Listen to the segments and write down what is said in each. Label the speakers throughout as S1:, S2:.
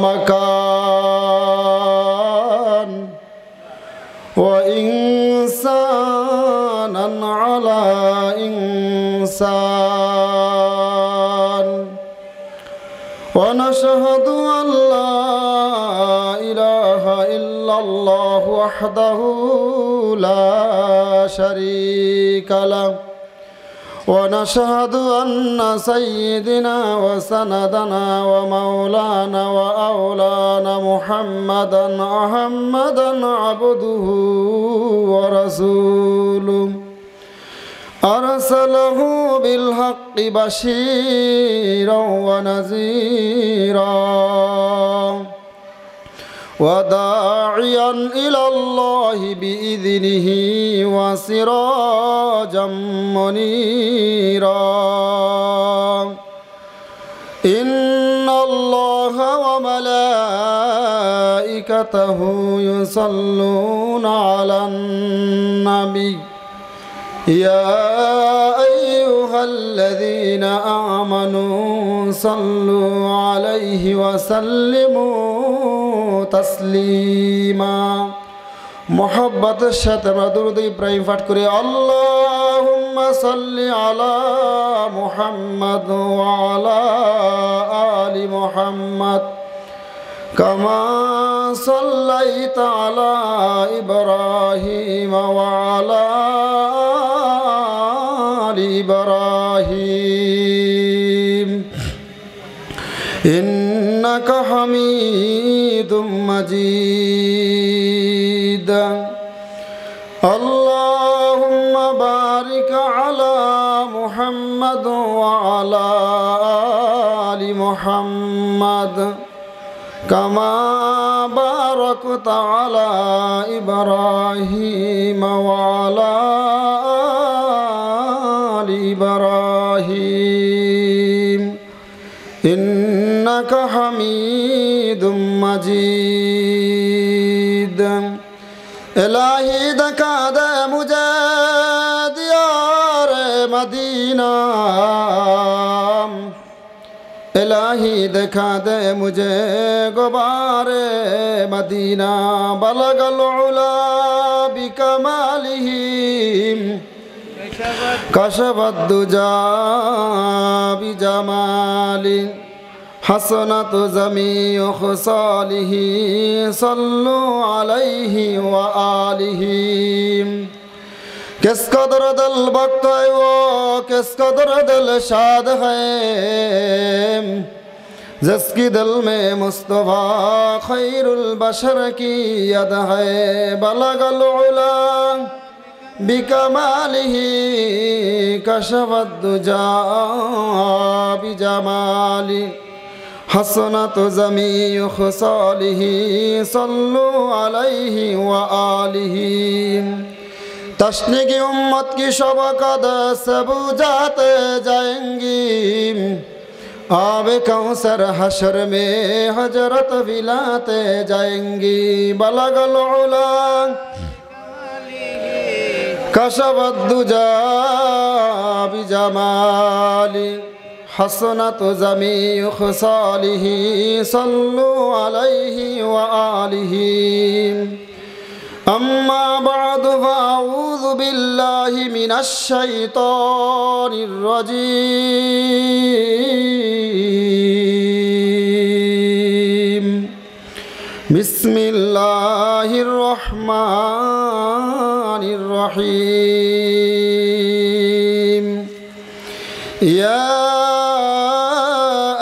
S1: مكان وإنسانا على إنسان ونشهد أن لا إله إلا الله وحده لا شريك له ونشهد أن سيدنا وسندنا ومولانا وأولانا محمدا عبده ورسوله أرسله بالحق بشيرا ونذيرا وداعيا إلى الله بإذنه وسراجا منيرا إن الله وملائكته يصلون على النبي يا أيها الذين آمنوا صلوا عليه وسلموا تسليما محبت الشتم درود إبراهيم فاتكري اللهم صل على محمد وعلى آل محمد كما صليت على إبراهيم وعلى آل إبراهيم إنك حميد مجيد اللهم بارك على محمد وعلى آل محمد كما باركت على إبراهيم وعلى آل إبراهيم إنك حميد مجيد إلهي دکھا دے مجھے دیار مدینہ الہی دکھا دے مجھے غبار مدینہ بلغ العلا بکمالہ کشف الدجا بجمالہ حسنت جمیع خصالہ صلو علیہ وآلہ کس قدر دل بخت ہے وہ کس قدر دل شاد ہے جس کی دل میں مصطفیٰ خیر البشر کی ید ہے بلغ العلا بکمالہ کشف الدجا بجمالہ حسنت جمیع خصالہ صلو علیہ وآلہ تشنے کی امت کی شبقت سے بجھاتے جائیں گی آب کوثر حشر میں حجرت پلاتے جائیں گی بلغ العلا کشف الدجا بجمالہ حسنت جمیع خصالہ صلو علیہ وآلہ أما بعد فأعوذ بالله من الشيطان الرجيم بسم الله الرحمن الرحيم يا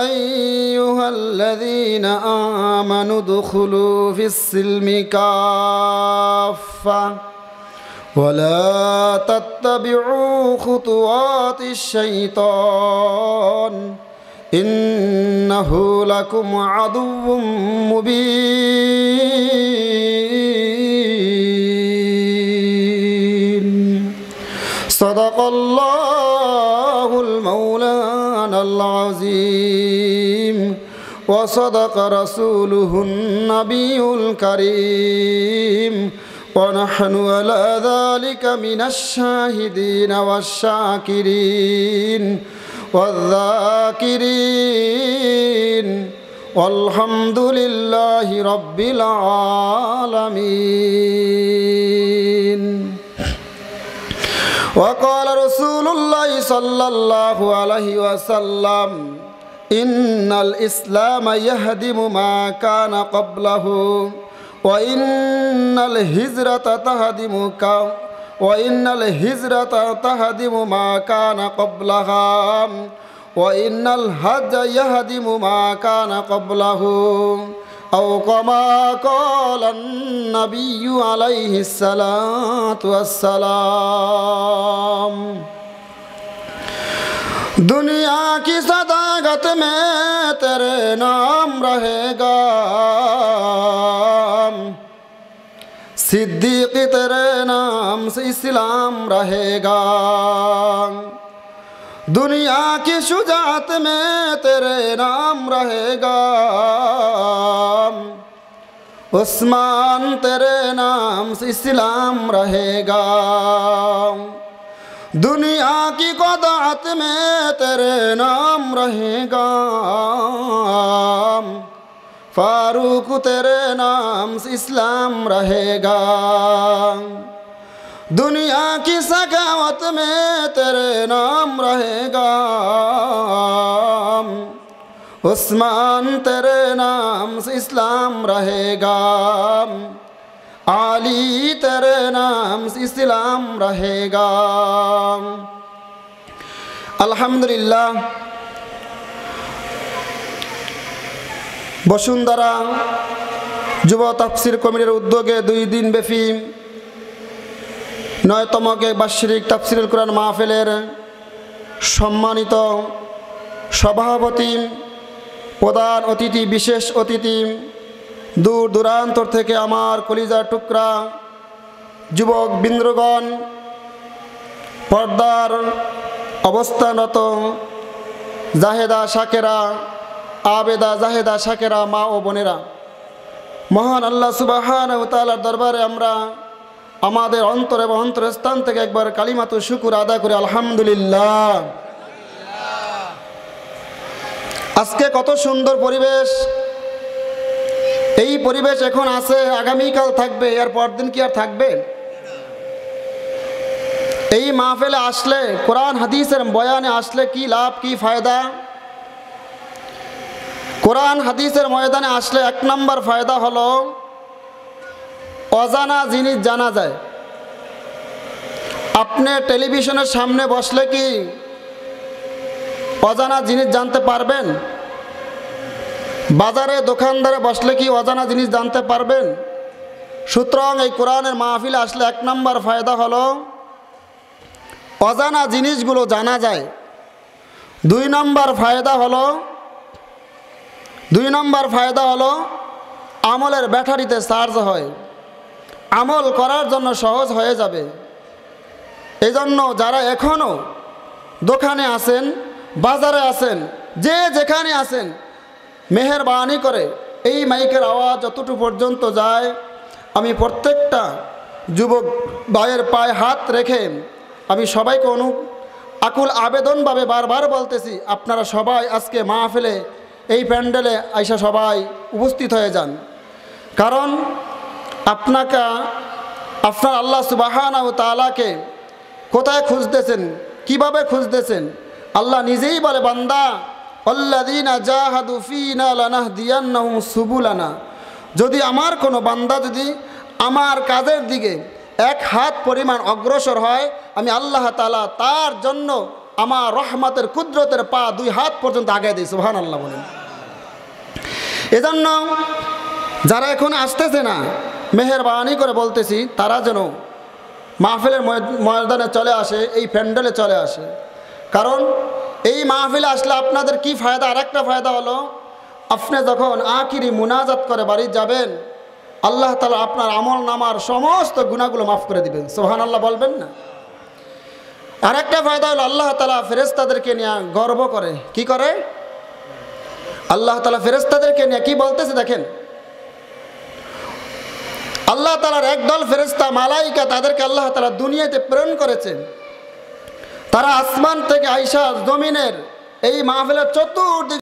S1: أيها الذين آمنوا ادخلوا في السلم كافة ولا تتبعوا خطوات الشيطان إنه لكم عدو مبين صدق الله المولانا العظيم وصدق رسوله النبي الكريم ونحن على ذلك من الشاهدين والشاكرين والذاكرين আলহামদুলিল্লাহি রাব্বিল আলামিন। وقال رسول الله صلى الله عليه وسلم إن الإسلام يهدم ما كان قبله وإن الهجرة تهدم ما كان قبلها وإن الحج يهدم ما كان قبله أو كما قال النبي عليه الصلاة والسلام। दुनिया की सदाकत में तेरे नाम रहेगा, सिद्दीक तेरे नाम से इस्लाम रहेगा। दुनिया की शुजाअत में तेरे नाम रहेगा, उस्मान तेरे नाम से इस्लाम रहेगा। दुनिया की क़दाअत में तेरे नाम रहेगा, फारूक तेरे नाम से इस्लाम रहेगा। दुनिया की सखावत में तेरे नाम रहेगा, उस्मान तेरे नाम से इस्लाम रहेगा। आली तेरे नाम से इस्लाम रहेगा। अल्हम्दुलिल्लाह। বসুন্ধরা যুব তাফসীর কমিটির উদ্যোগে 2 দিন ব্যাপী 9তম বার্ষিক তাফসীরুল কুরআন মাহফিলের সম্মানিত সভাপতি, প্রধান অতিথি, বিশেষ অতিথি, দূর দূরান্ত থেকে আমার কলিজার টুকরা যুবক বৃন্দগণ, পর্দার অবস্থানরত জাহেদা শাকেরা, আবেদা জাহেদা শাকেরা মা ও বোনেরা, মহান আল্লাহ সুবহানাহু ওয়া তাআলার দরবারে আমরা আমাদের অন্তর এবং অন্তরস্থান থেকে একবার কালিমাতু শুকর আদা করি আলহামদুলিল্লাহ। আজকে কত সুন্দর পরিবেশ। এই পরিবেশ এখন আছে, আগামীকাল থাকবে, এর পরদিন কি আর থাকবে? এই মাহফিলে আসলে, কোরআন হাদিসের বয়ানে আসলে কি লাভ, কি ফায়দা? কোরআন হাদিসের ময়দানে আসলে 1 নম্বর ফায়দা হলো অজানা জিনিস জানা যায়। আপনি টেলিভিশনের সামনে বসলে কি অজানা জিনিস জানতে পারবেন? বাজারে দোকানদারে বসলে কি অজানা জিনিস জানতে পারবেন? সুতরাং এই কোরআনের মাহফিলে আসলে 1 নম্বর ফায়দা হলো অজানা জিনিসগুলো জানা যায়। 2 নম্বর ফায়দা হলো আমলের ব্যাটারিতে চার্জ হয়, আমল করার জন্য সহজ হয়ে যাবে। এই জন্য যারা এখনও দোকানে আছেন, বাজারে আছেন, যে যেখানে আছেন, মেহেরবানি করে এই মাইকের আওয়াজ যতটুকু পর্যন্ত যায়, আমি প্রত্যেকটা যুবক ভাইয়ের পায়ে হাত রেখে আমি সবাইকে আকুল আবেদনভাবে বারবার বলতেছি, আপনারা সবাই আজকে মাহফিলে এই প্যান্ডেলে আইসা সবাই উপস্থিত হয়ে যান। কারণ আপনার আল্লাহ সুবহানাহু ওয়া তাআলাকে কোথায় খুঁজতেছেন, কিভাবে খুঁজতেছেন? আল্লাহ নিজেই বলে, বান্দা আল্লাযীনা জাহাদু ফীনা লানাহদিয়ান্নাহুম সুবুলানা। যদি আমার কোনো বান্দা যদি আমার কাজের দিকে 1 হাত পরিমাণ অগ্রসর হয়, আমি আল্লাহ তাআলা তার জন্য আমার রহমতের কুদরতের পা 2 হাত পর্যন্ত আগায় দিই। সুবহানাল্লাহ বলেন। এজন্য যারা এখন আসতেছে না, মেহেরবানি করে বলতেছি তারা যেন মাহফিলের ময়দানে চলে আসে, এই প্যান্ডেলে চলে আসে। কারণ এই মাহফিলে আসলে আপনাদের কি ফায়দা? আরেকটা ফায়দা হলো, আপনি যখন আখিরি মুনাজাত করে বাড়ি যাবেন, আল্লাহ তাআলা আপনার আমল নামার সমস্ত গুনাহগুলো মাফ করে দিবেন। সুবহানাল্লাহ বলবেন না? আরেকটা ফায়দা হলো, আল্লাহ তাআলা ফেরেশতাদেরকে নিয়ে গর্ব করে। কি করে? আল্লাহ তাআলা ফেরেশতাদেরকে নিয়ে কি বলতেছে দেখেন। আল্লাহ তাআলার একদল ফেরেশতা মালাইকা, তাদেরকে আল্লাহ তাআলা দুনিয়াতে প্রেরণ করেছেন। তারা আসমান থেকে আইসা জমিনের এই মাহফিলের চতুর্দিকে